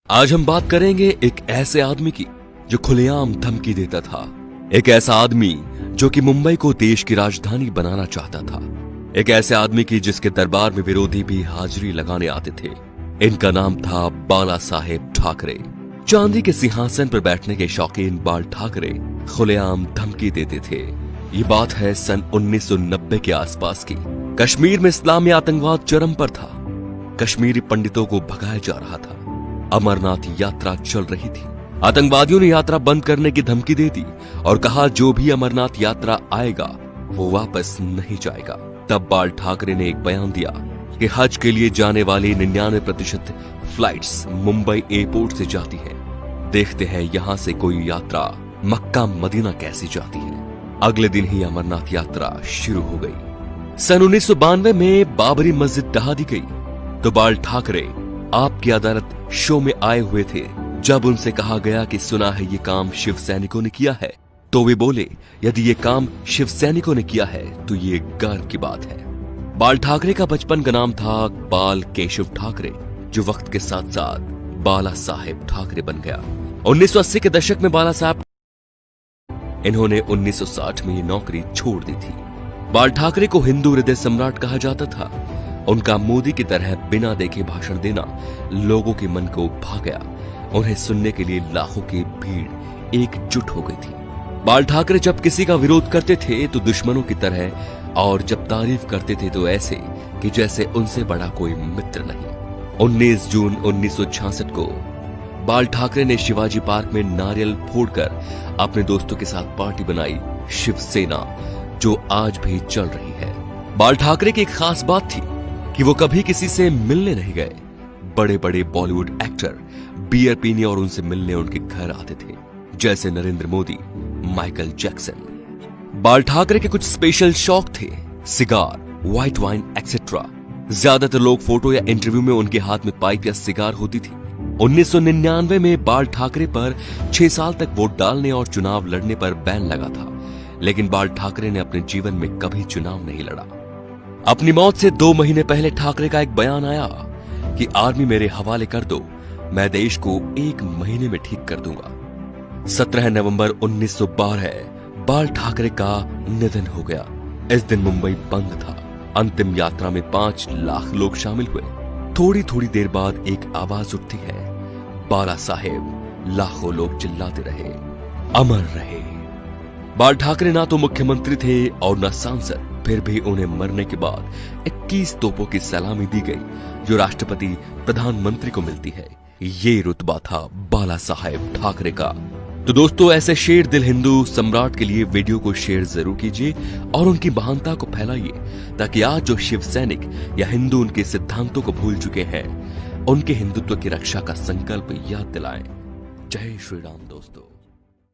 आज हम बात करेंगे एक ऐसे आदमी की जो खुलेआम धमकी देता था। एक ऐसा आदमी जो कि मुंबई को देश की राजधानी बनाना चाहता था। एक ऐसे आदमी की जिसके दरबार में विरोधी भी हाजिरी लगाने आते थे। इनका नाम था बाला साहेब ठाकरे। चांदी के सिंहासन पर बैठने के शौकीन बाल ठाकरे खुलेआम धमकी देते थे। ये बात है सन 1990 के आसपास की। कश्मीर में इस्लामी आतंकवाद चरम पर था। कश्मीरी पंडितों को भगाया जा रहा था। अमरनाथ यात्रा चल रही थी। आतंकवादियों ने यात्रा बंद करने की धमकी दे दी और कहा जो भी अमरनाथ यात्रा आएगा वो वापस नहीं जाएगा। तब बाल ठाकरे ने एक बयान दिया कि हज के लिए जाने वाली 99% फ्लाइट्स मुंबई एयरपोर्ट से जाती है। देखते हैं यहां से कोई यात्रा मक्का मदीना कैसी जाती है। अगले दिन ही अमरनाथ यात्रा शुरू हो गई। सन 1992 में बाबरी मस्जिद ढहा दी गई तो बाल ठाकरे आपकी अदालत शो में आए हुए थे। जब उनसे कहा गया कि सुना है ये काम शिव सैनिकों ने किया है, तो वे बोले यदि ये काम शिव सैनिकों ने किया है तो ये गर्व की बात है। बाल ठाकरे का बचपन का नाम था बाल केशव ठाकरे, जो वक्त के साथ साथ बाला साहेब ठाकरे बन गया। 1980 के दशक में बाला साहब इन्होंने 1960 में ये नौकरी छोड़ दी थी। बाल ठाकरे को हिंदू हृदय सम्राट कहा जाता था। उनका मोदी की तरह बिना देखे भाषण देना लोगों के मन को भा गया। उन्हें सुनने के लिए लाखों की भीड़ एकजुट हो गई थी। बाल ठाकरे जब किसी का विरोध करते थे तो दुश्मनों की तरह, और जब तारीफ करते थे तो ऐसे कि जैसे उनसे बड़ा कोई मित्र नहीं। 19 जून 1966 को बाल ठाकरे ने शिवाजी पार्क में नारियल फोड़कर अपने दोस्तों के साथ पार्टी बनाई, शिवसेना, जो आज भी चल रही है। बाल ठाकरे की एक खास बात थी कि वो कभी किसी से मिलने नहीं गए। बड़े बड़े बॉलीवुड एक्टर बियर पीने और उनसे मिलने उनके घर आते थे, जैसे नरेंद्र मोदी, माइकल जैक्सन। बाल ठाकरे के कुछ स्पेशल शौक थे, सिगार, व्हाइट वाइन एक्सेट्रा। ज्यादातर लोग फोटो या इंटरव्यू में उनके हाथ में पाइप या सिगार होती थी। 1999 में बाल ठाकरे पर 6 साल तक वोट डालने और चुनाव लड़ने पर बैन लगा था, लेकिन बाल ठाकरे ने अपने जीवन में कभी चुनाव नहीं लड़ा। अपनी मौत से 2 महीने पहले ठाकरे का एक बयान आया कि आर्मी मेरे हवाले कर दो, मैं देश को 1 महीने में ठीक कर दूंगा। 17 नवंबर 1912 बाल ठाकरे का निधन हो गया। इस दिन मुंबई बंद था। अंतिम यात्रा में 5 लाख लोग शामिल हुए। थोड़ी थोड़ी देर बाद एक आवाज उठती है, बाला साहेब। लाखों लोग चिल्लाते रहे, अमर रहे। बाल ठाकरे ना तो मुख्यमंत्री थे और न सांसद, फिर भी उन्हें मरने के बाद 21 तोपों की सलामी दी गई, जो राष्ट्रपति प्रधानमंत्री को मिलती है। ये रुतबा था बाला साहेब ठाकरे का। तो दोस्तों, ऐसे शेर दिल हिंदू सम्राट के लिए वीडियो को शेयर जरूर कीजिए और उनकी महानता को फैलाइए, ताकि आज जो शिव सैनिक या हिंदू उनके सिद्धांतों को भूल चुके हैं, उनके हिंदुत्व की रक्षा का संकल्प याद दिलाएं। जय श्री राम दोस्तों।